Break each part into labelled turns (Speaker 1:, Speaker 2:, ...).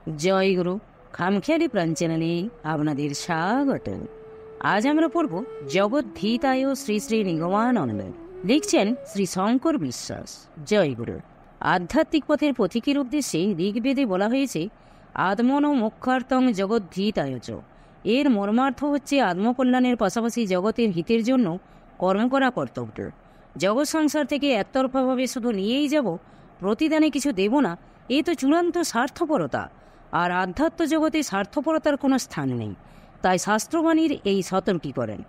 Speaker 1: জয় গুরু। খামখেয়ালি প্রাণ চ্যানেলে আপনাদের স্বাগত। আজ আমরা পড়ব জগদ্ধিতায় শ্রী শ্রী নিগমানন্দ। লিখছেন শ্রী শঙ্কর বিশ্বাস। জয় গুরু। আধ্যাত্মিক পথের পথিকের উদ্দেশ্যে ঋগ্বেদে বলা হয়েছে আত্মনো মোক্ষার্থং জগদ্ধিতায় চ। এর মর্মার্থ হচ্ছে আত্মকল্যাণের পাশাপাশি জগতের হিতের জন্য কর্ম করা কর্তব্য। জগৎ সংসার থেকে একতরফাভাবে শুধু নিয়েই যাব, প্রতিদানে কিছু দেব না, এ তো চূড়ান্ত স্বার্থপরতা। আর আধ্যাত্ম জগতে স্বার্থপরতার কোনো স্থান নেই। তাই শাস্ত্রবাণীর এই সতর্কী করেন।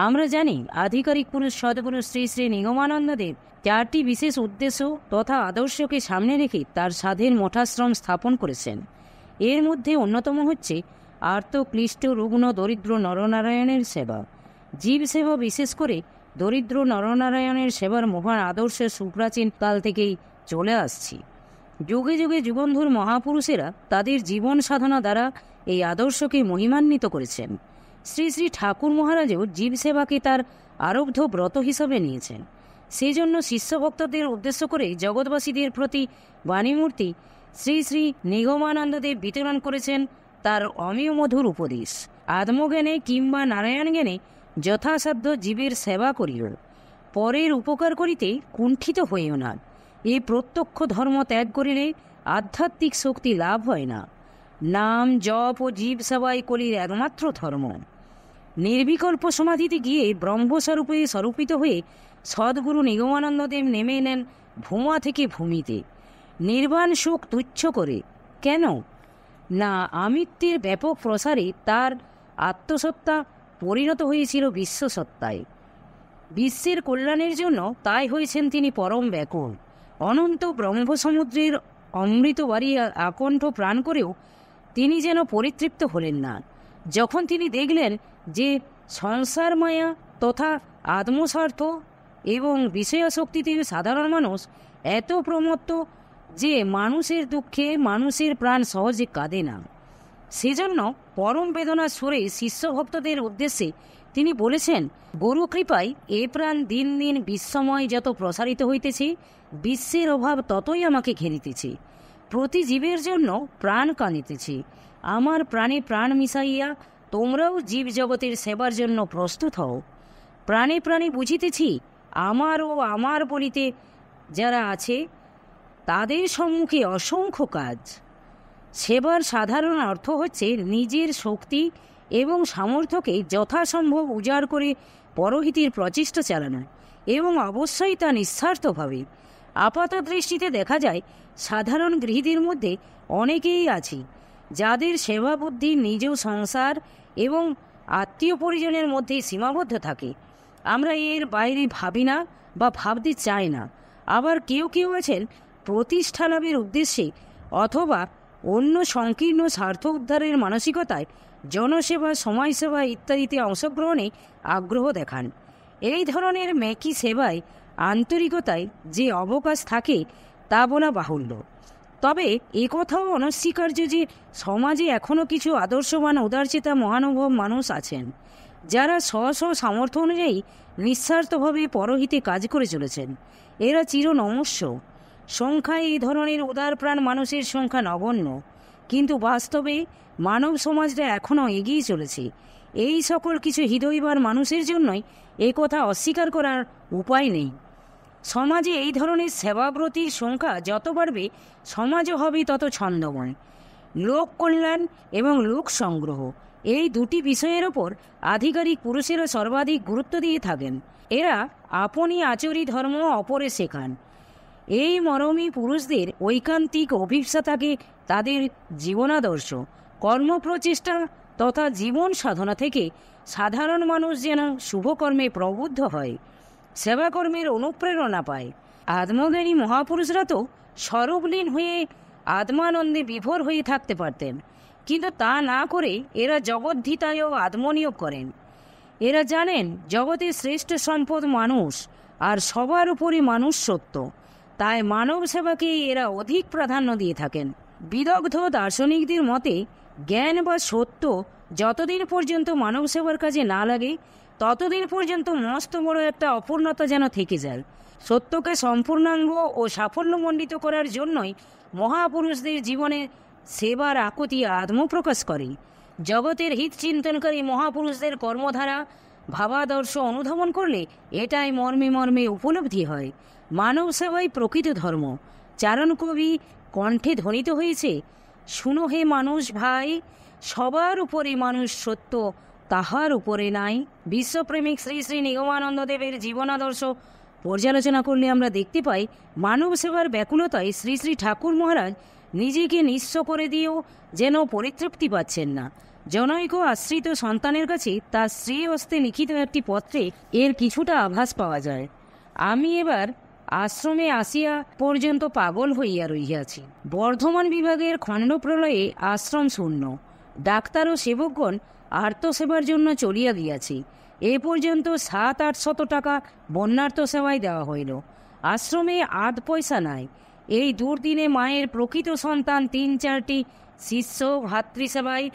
Speaker 1: আমরা জানি আধিকারিক পুরুষ সদ্গুরু শ্রী শ্রী নিগমানন্দদেব চারটি বিশেষ উদ্দেশ্য তথা আদর্শকে সামনে রেখে তার সাধের মঠাশ্রম স্থাপন করেছেন। এর মধ্যে অন্যতম হচ্ছে আর্ত ক্লিষ্ট রুগ্ন দরিদ্র নরনারায়ণের সেবা। জীব সেবা বিশেষ করে দরিদ্র নরনারায়ণের সেবার মহান আদর্শের সুপ্রাচীন কাল থেকেই চলে আসছি। যুগে যুগে যুগন্ধর মহাপুরুষেরা তাদের জীবন সাধনা দ্বারা এই আদর্শকে মহিমান্বিত করেছেন। শ্রী শ্রী ঠাকুর মহারাজও জীব সেবাকে তার আরব্ধ ব্রত হিসাবে নিয়েছেন। সেই জন্য শিষ্যভক্তদের উদ্দেশ্য করে জগৎবাসীদের প্রতি বাণীমূর্তি শ্রী শ্রী নিগমানন্দদেব বিতরণ করেছেন তার অমীয় মধুর উপদেশ। আত্মজ্ঞানে কিংবা নারায়ণ জ্ঞানে যথাসাধ্য জীবের সেবা করিও, পরের উপকার করিতে কুণ্ঠিত হইও না। এই প্রত্যক্ষ ধর্ম ত্যাগ করিলে আধ্যাত্মিক শক্তি লাভ হয় না। নাম জপ ও জীব সেবাই কলির একমাত্র ধর্ম। নির্বিকল্প সমাধিতে গিয়ে ব্রহ্মস্বরূপে স্বরূপিত হয়ে সদ্গুরু নিগমানন্দদেব নেমে নেন ভূমা থেকে ভূমিতে। নির্বাণ সুখ তুচ্ছ করে কেন না, আমিত্বের ব্যাপক প্রসারে তার আত্মসত্তা পরিণত হয়েছিল বিশ্বসত্তায়। বিশ্বের কল্যাণের জন্য তাই হয়েছেন তিনি পরম ব্যাকুল। অনন্ত ব্রহ্মসমুদ্রের অমৃত বাড়ি আকণ্ঠ প্রাণ করেও তিনি যেন পরিতৃপ্ত হলেন না। যখন তিনি দেখলেন যে সংসার মায়া তথা আত্মস্বার্থ এবং বিষয়াসক্তিতে সাধারণ মানুষ এত প্রমত্ত যে মানুষের দুঃখে মানুষের প্রাণ সহজে কাঁদে না, সেজন্য পরম বেদনার সুরে শিষ্যভক্তদের উদ্দেশ্যে তিনি বলেছেন, গুরু কৃপায় এ প্রাণ দিন দিন বিশ্বময় যত প্রসারিত হইতেছে, বিশ্বের অভাব ততই আমাকে ঘেরিতেছে। প্রতি জীবের জন্য প্রাণ কাঁদিতেছে। আমার প্রাণে প্রাণ মিশাইয়া তোমরাও জীব জগতের সেবার জন্য প্রস্তুত হও। প্রাণে প্রাণে বুঝিতেছি আমার ও আমার বলিতে যারা আছে তাদের সম্মুখে অসংখ্য কাজ। সেবার সাধারণ অর্থ হচ্ছে নিজের শক্তি এবং সামর্থ্যকে যথাসম্ভব উজাড় করে পরহিতের প্রচেষ্টা চালানো, এবং অবশ্যই তা নিঃস্বার্থভাবে। আপাত দৃষ্টিতে দেখা যায় সাধারণ গৃহীদের মধ্যে অনেকেই আছে যাদের সেবা বুদ্ধি নিজ সংসার এবং আত্মীয় পরিজনের মধ্যে সীমাবদ্ধ থাকে। আমরা এর বাইরে ভাবি না বা ভাবতে চাই না। আবার কেউ কেউ আছেন প্রতিষ্ঠা লাভের উদ্দেশ্যে অথবা অন্য সংকীর্ণ স্বার্থ উদ্ধারের মানসিকতায় জনসেবা, সমাজসেবা ইত্যাদিতে অংশগ্রহণে আগ্রহ দেখান। এই ধরনের মেকি সেবায় আন্তরিকতায় যে অবকাশ থাকে তা বলা বাহুল্য। তবে একথাও অনস্বীকার্য যে সমাজে এখনও কিছু আদর্শবান উদারচেতা মহানুভব মানুষ আছেন যারা স্ব সামর্থ্য অনুযায়ী নিঃস্বার্থভাবে পরহিতে কাজ করে চলেছেন। এরা চির নমস্য। সংখ্যায় এই ধরনের উদারপ্রাণ মানুষের সংখ্যা নগণ্য, কিন্তু বাস্তবে মানব সমাজটা এখনও এগিয়ে চলেছে। এই সকল কিছু হৃদয়বান মানুষের জন্যই এ কথা অস্বীকার করার উপায় নেই। সমাজে এই ধরনের সেবাব্রতীর সংখ্যা যত বাড়বে সমাজও হবে তত ছন্দময়। লোক কল্যাণ এবং লোক সংগ্রহ এই দুটি বিষয়ের ওপর আধিকারিক পুরুষেরা সর্বাধিক গুরুত্ব দিয়ে থাকেন। এরা আপনি আচরি ধর্ম অপরে শেখান। এই মরমী পুরুষদের ঐকান্তিক অভিপ্সা থাকে তাদের জীবনাদর্শ, কর্মপ্রচেষ্টা তথা জীবন সাধনা থেকে সাধারণ মানুষ যেন শুভকর্মে প্রবুদ্ধ হয়, সেবাকর্মের অনুপ্রেরণা পায়। আত্মজ্ঞানী মহাপুরুষরা তো স্বরূপলীন হয়ে আত্মানন্দে বিভোর হয়ে থাকতে পারতেন, কিন্তু তা না করে এরা জগদ্ধিতায় আত্মনিয়োগ করেন। এরা জানেন জগতের শ্রেষ্ঠ সম্পদ মানুষ, আর সবার উপরে মানুষ সত্য। তাই মানব সেবাকে এরা অধিক প্রাধান্য দিয়ে থাকেন। বিদগ্ধ দার্শনিকদের মতে জ্ঞান বা সত্য যতদিন পর্যন্ত মানব সেবার কাজে না লাগে ততদিন পর্যন্ত মস্ত বড় একটা অপূর্ণতা যেন থেকে যায়। সত্যকে সম্পূর্ণাঙ্গ ও সাফল্যমণ্ডিত করার জন্যই মহাপুরুষদের জীবনে সেবার আকুতি আত্মপ্রকাশ করে। জগতের হিত চিন্তনকারী মহাপুরুষদের কর্মধারা ভাবাদর্শ অনুধাবন করলে এটাই মর্মে মর্মে উপলব্ধি হয়। মানব সেবাই প্রকৃত ধর্ম। চারণ কবি কণ্ঠে ধ্বনিত হয়েছে, শুনো হে মানুষ ভাই, সবার উপরে মানুষ সত্য, তাহার উপরে নাই। বিশ্বপ্রেমিক শ্রী শ্রী নিগমানন্দ দেবের জীবনাদর্শ পর্যালোচনা করলে আমরা দেখতে পাই, মানব সেবার ব্যাকুলতায় শ্রী শ্রী ঠাকুর মহারাজ নিজেকে নিঃস্ব করে দিয়েও যেন পরিতৃপ্তি পাচ্ছেন না। জনৈক আশ্রিত সন্তানের কাছে তার স্ত্রী হস্তে লিখিত একটি পত্রে এর কিছুটা আভাস পাওয়া যায়। আমি এবার আশ্রমে আসিয়া পর্যন্ত পাগল হইয়া রহিয়াছি। বর্ধমান বিভাগের খণ্ডপ্রলয়ে আশ্রম শূন্য। ডাক্তার ও সেবকগণ আর্তসেবার জন্য চলিয়া গিয়াছি। এ পর্যন্ত 700-800 টাকা বন্যার্থ সেবায় দেওয়া হইল। আশ্রমে আধ পয়সা নাই। এই দুর্দিনে মায়ের প্রকৃত সন্তান 3-4টি শিষ্য ভাতৃসেবায়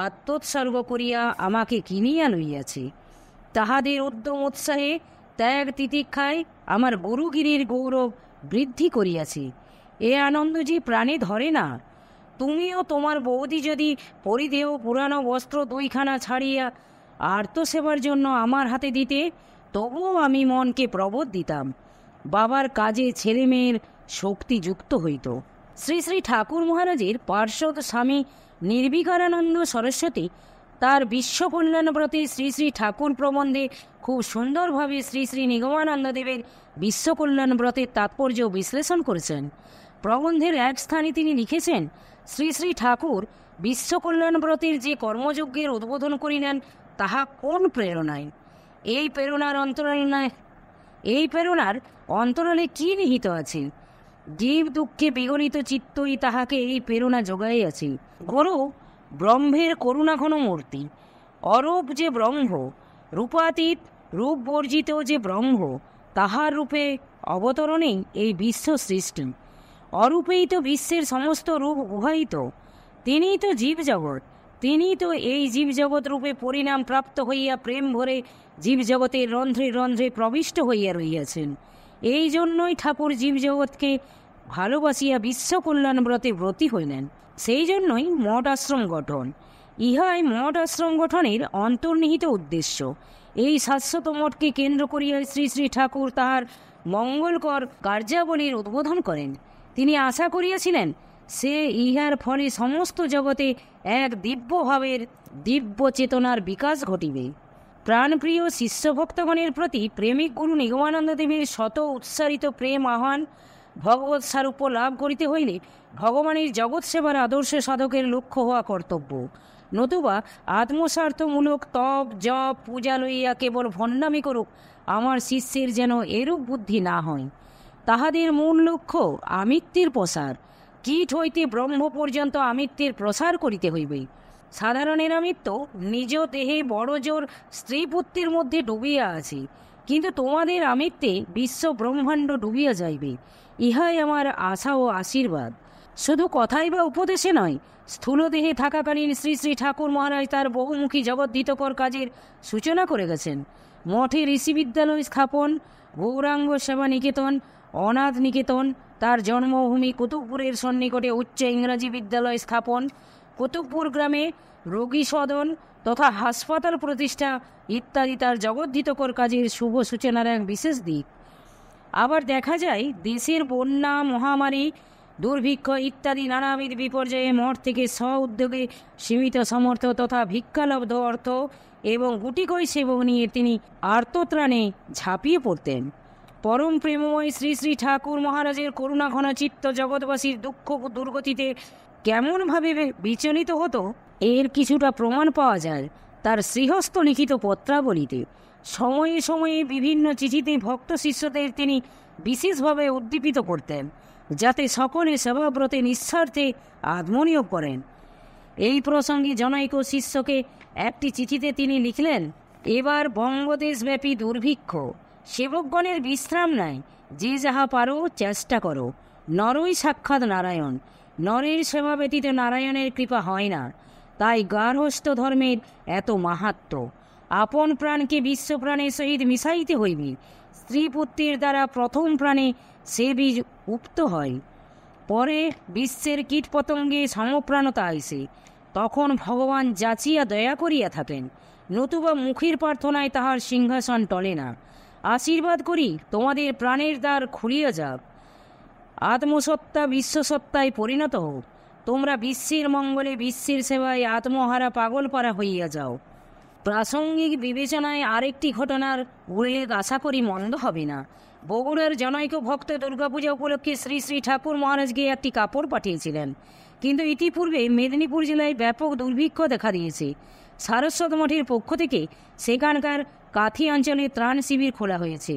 Speaker 1: আত্মোৎসর্গ করিয়া আমাকে কিনিয়া লইয়াছে। তাহাদের উদ্যম উৎসাহে ত্যাগ তিতিক্ষায় আমার গুরুগিরির গৌরব বৃদ্ধি করিয়াছি। এ আনন্দ যে প্রাণে ধরে না। তুমিও তোমার বৌদি যদি পরিধেয় পুরানো বস্ত্র 2খানা ছাড়িয়া আর্তসেবার জন্য আমার হাতে দিতে, তবুও আমি মনকে প্রবোধ দিতাম। বাবার কাজে ছেলে মেয়ের শক্তি যুক্ত হইত। শ্রী শ্রী ঠাকুর মহারাজের পার্শ্বদ স্বামী নির্বিকারানন্দ সরস্বতী তার বিশ্বকল্যাণব্রতে শ্রী শ্রী ঠাকুর প্রবন্ধে খুব সুন্দরভাবে শ্রী শ্রী নিগমানন্দ দেবের বিশ্বকল্যাণব্রতের তাৎপর্য বিশ্লেষণ করেছেন। প্রবন্ধের এক স্থানে তিনি লিখেছেন, শ্রী শ্রী ঠাকুর বিশ্বকল্যাণব্রতের যে কর্মযজ্ঞের উদ্বোধন করিলেন, তাহা কোন প্রেরণায়? এই প্রেরণার অন্তরালে কি নিহিত আছে? জীব দুঃখে বিগলিত চিত্তই তাহাকে এই প্রেরণা যোগাইয়াছে। গুরু ব্রহ্মের করুণাঘন মূর্তি। অরূপ যে ব্রহ্ম, রূপাতীত রূপ বর্জিত যে ব্রহ্ম, তাহার রূপে অবতরণেই এই বিশ্ব সৃষ্টি। অরূপেই তো বিশ্বের সমস্ত রূপ উহাইত। তিনিই তো জীবজগৎ। তিনি তো এই জীবজগৎ রূপে পরিণাম প্রাপ্ত হইয়া প্রেম ভরে জীবজগতের রন্ধ্রে রন্ধ্রে প্রবিষ্ট হইয়া রহিয়াছেন। এই জন্যই ঠাকুর জীবজগৎকে ভালোবাসিয়া বিশ্বকল্যাণ ব্রতে ব্রতী হইলেন। সেই জন্যই মঠ আশ্রম গঠন। ইহাই মঠ আশ্রম গঠনের অন্তর্নিহিত উদ্দেশ্য। এই শাশ্বত মঠকে কেন্দ্র করিয়া শ্রী শ্রী ঠাকুর তাহার মঙ্গলকর কার্যাবলীর উদ্বোধন করেন। তিনি আশা করিয়াছিলেন সে ইহার ফলে সমস্ত জগতে এক দিব্যভাবের দিব্য চেতনার বিকাশ ঘটিবে। প্রাণপ্রিয় শিষ্যভক্তগণের প্রতি প্রেমিক গুরু নিগমানন্দ দেবের শত উৎসারিত প্রেম আহ্বান, ভগবৎ সারূপ্য লাভ করিতে হইলে ভগবানের জগৎ সেবার আদর্শ সাধকের লক্ষ্য হওয়া কর্তব্য। নতুবা আত্মস্বার্থমূলক তপ জপ পূজা লইয়া কেবল ভণ্ডামি করুক আমার শিষ্যের যেন এরূপ বুদ্ধি না হয়। তাহাদের মূল লক্ষ্য আমিত্বের প্রসার। কীট হইতে ব্রহ্ম পর্যন্ত আমিত্বের প্রসার করিতে হইবে। সাধারণের আমিত্ব নিজ দেহে বড় জোর স্ত্রী পুত্রের মধ্যে ডুবিয়া আছে, কিন্তু তোমাদের আমিত্বে বিশ্ব ব্রহ্মাণ্ড ডুবিয়া যাইবে। ইহাই আমার আশা ও আশীর্বাদ। শুধু কথাই বা উপদেশে নয়, স্থূল দেহে থাকাকালীন শ্রী শ্রী ঠাকুর মহারাজ তার বহুমুখী জগদ্ধিতকর কাজের সূচনা করে গেছেন। মঠে ঋষি বিদ্যালয় স্থাপন, গৌরাঙ্গ সেবা নিকেতন, অনাথ নিকেতন, তার জন্মভূমি কুতুবপুরের সন্নিকটে উচ্চ ইংরাজি বিদ্যালয় স্থাপন, কুতুবপুর গ্রামে রোগী সদন তথা হাসপাতাল প্রতিষ্ঠা ইত্যাদি তার জগদ্ধিতকর কাজের শুভ সূচনার এক বিশেষ দিক। আবার দেখা যায় দেশের বন্যা, মহামারী, দুর্ভিক্ষ ইত্যাদি নানাবিধ বিপর্যয়ে মঠ থেকে স্ব উদ্যোগে সীমিত সমর্থ তথা ভিক্ষালব্ধ অর্থ এবং গুটিকই সেবক নিয়ে তিনি আর্তত্রাণে ঝাঁপিয়ে পড়তেন। পরম প্রেমময় শ্রী শ্রী ঠাকুর মহারাজের করুণাঘন চিত্ত জগৎবাসীর দুঃখ দুর্গতিতে কেমনভাবে বিচলিত হতো এর কিছুটা প্রমাণ পাওয়া যায় তার শ্রীহস্ত লিখিত পত্রাবলীতে। সময়ে সময়ে বিভিন্ন চিঠিতে ভক্ত শিষ্যদের তিনি বিশেষভাবে উদ্দীপিত করতেন, যাতে সকলে সেবাব্রতে নিঃস্বার্থে আত্মনিয়োগ করেন। এই প্রসঙ্গে জনৈক শিষ্যকে একটি চিঠিতে তিনি লিখলেন, এবার বঙ্গদেশব্যাপী দুর্ভিক্ষ, সেবকগণের বিশ্রাম নাই, যে যাহা পারো চেষ্টা করো। নরই সাক্ষাৎ নারায়ণ, নরের সেবা ব্যতীত নারায়ণের কৃপা হয় না। তাই গার্হস্থ্য ধর্মের এত মাহাত্ম্য। আপন প্রাণকে বিশ্বপ্রাণের সহিত মিশাইতে হইবে। স্ত্রী পুত্রের দ্বারা প্রথম প্রাণে সে বীজ উক্ত হয়। পরে বিশ্বের কীটপতঙ্গে সমপ্রাণতা আইসে, তখন ভগবান যাচিয়া দয়া করিয়া থাকেন, নতুবা মুখের প্রার্থনায় তাহার সিংহাসন টলে না। আশীর্বাদ করি তোমাদের প্রাণের দ্বার খুলিয়া যাক, আত্মসত্তা বিশ্বসত্তায় পরিণত হোক, তোমরা বিশ্বের মঙ্গলে বিশ্বের সেবায় আত্মহারা পাগলপাড়া হইয়া যাও। প্রাসঙ্গিক বিবেচনায় আরেকটি ঘটনার উল্লেখ আশা করি মন্দ হবে না। বগুড়ার জনৈক ভক্ত দুর্গাপূজা উপলক্ষে শ্রী শ্রী ঠাকুর মহারাজকে একটি কাপড় পাঠিয়েছিলেন, কিন্তু ইতিপূর্বে মেদিনীপুর জেলায় ব্যাপক দুর্ভিক্ষ দেখা দিয়েছে। সারস্বত মঠের পক্ষ থেকে সেখানকার কাথি অঞ্চলে ত্রাণ শিবির খোলা হয়েছে।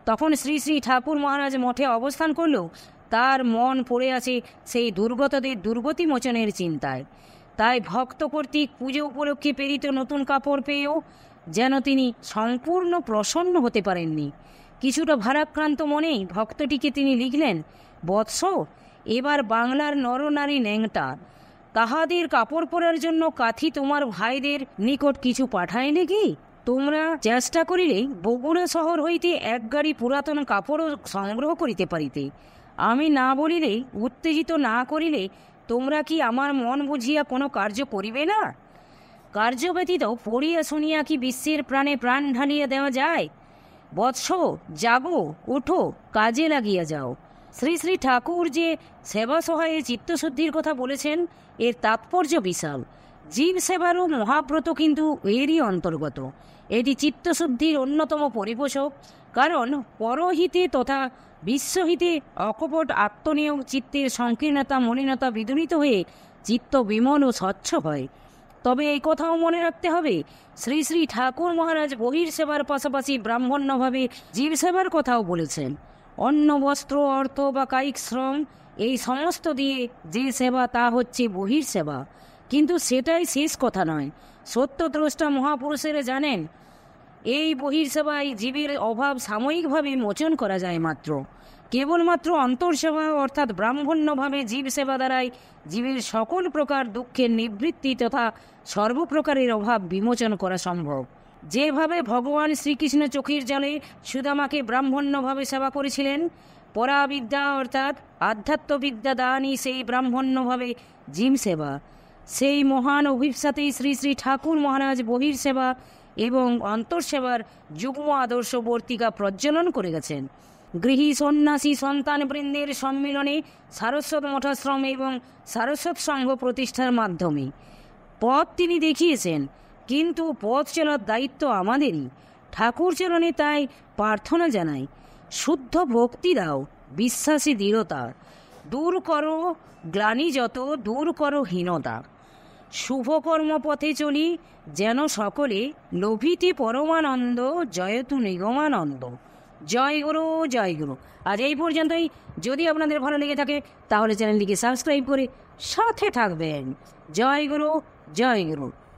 Speaker 1: তখন শ্রী শ্রী ঠাকুর মহারাজ মঠে অবস্থান করলেও তার মন পড়ে আছে সেই দুর্গতদের দুর্গতি মোচনের চিন্তায়। তাই ভক্ত কর্তৃক পুজো উপলক্ষে প্রেরিত নতুন কাপড় পেয়েও যেন তিনি সম্পূর্ণ প্রসন্ন হতে পারেননি। কিছুটা ভারাক্রান্ত মনেই ভক্তটিকে তিনি লিখলেন, বৎস, এবার বাংলার নরনারী ন্যাংটা, তাহাদের কাপড় পরার জন্য কাথি তোমার ভাইদের নিকট কিছু পাঠায় নাকি? তোমরা চেষ্টা করিলে বগুড়া শহর হইতে এক গাড়ি পুরাতন কাপড়ও সংগ্রহ করিতে পারিতে। আমি না বলিলে, উত্তেজিত না করিলে তোমরা কি আমার মন বুঝিয়া কোনো কার্য করিবে না? কার্য ব্যতীত পড়িয়া শুনিয়া কি বিশ্বের প্রাণে প্রাণ ঢালিয়া দেওয়া যায়? বৎস, জাগো, ওঠো, কাজে লাগিয়া যাও। শ্রী শ্রী ঠাকুর যে সেবা সহায়ে চিত্তশুদ্ধির কথা বলেছেন, এর তাৎপর্য বিশাল। জীব সেবারও মহাব্রত কিন্তু এরই অন্তর্গত। এটি চিত্তশুদ্ধির অন্যতম পরিপোষক, কারণ পরহিতে তথা বিশ্বহিতে অকপট আত্মনিয়োগ চিত্তের সংকীর্ণতা মলিনতা বিদূরিত হয়ে চিত্ত বিমল ও স্বচ্ছ হয়। তবে এই কথাও মনে রাখতে হবে, শ্রী শ্রী ঠাকুর মহারাজ বহির সেবার পাশাপাশি ব্রাহ্মণ্যভাবে জীব সেবার কথাও বলেছেন। অন্ন, বস্ত্র, অর্থ বা কায়িক শ্রম এই সমস্ত দিয়ে যে সেবা তা হচ্ছে বহির সেবা। কিন্তু সেটাই শেষ কথা নয়। সত্যদ্রষ্টা মহাপুরুষেরা জানেন, এই বহির্সেবায় জীবের অভাব সাময়িকভাবে মোচন করা যায় মাত্র। কেবলমাত্র অন্তর্সেবা অর্থাৎ ব্রাহ্মণ্যভাবে জীব সেবা দ্বারাই জীবের সকল প্রকার দুঃখের নিবৃত্তি তথা সর্বপ্রকারের অভাব বিমোচন করা সম্ভব। যেভাবে ভগবান শ্রীকৃষ্ণ চোখের জলে সুদামাকে ব্রাহ্মণ্যভাবে সেবা করেছিলেন, পরাবিদ্যা অর্থাৎ আধ্যাত্মবিদ্যা দানই সেই ব্রাহ্মণ্যভাবে জীব সেবা। সেই মহান অভিপ্সাতেই শ্রী শ্রী ঠাকুর মহারাজ বহির্সেবা এবং অন্তর্সেবার যুগ্ম আদর্শ বর্তিকা প্রজ্বলন করে গেছেন। গৃহী সন্ন্যাসী সন্তানবৃন্দের সম্মিলনে সারস্বত মঠাশ্রম এবং সারস্বত সংঘ প্রতিষ্ঠার মাধ্যমে পথ তিনি দেখিয়েছেন, কিন্তু পথ চলার দায়িত্ব আমাদেরই। ঠাকুর চরণে তাই প্রার্থনা জানাই, শুদ্ধ ভক্তি দাও, বিশ্বাসী দৃঢ়তা, দূর করো গ্লানি যত, দূর করো হীনতা। শুভকর্ম পথে চলি যেন সকলে, লোভিতে পরমানন্দ, জয়তু নিগমানন্দ। জয় গুরু, জয় গুরু। আজ এই পর্যন্তই। যদি আপনাদের ভালো লেগে থাকে তাহলে চ্যানেলটিকে সাবস্ক্রাইব করে সাথে থাকবেন। জয় গুরু, জয় গুরু।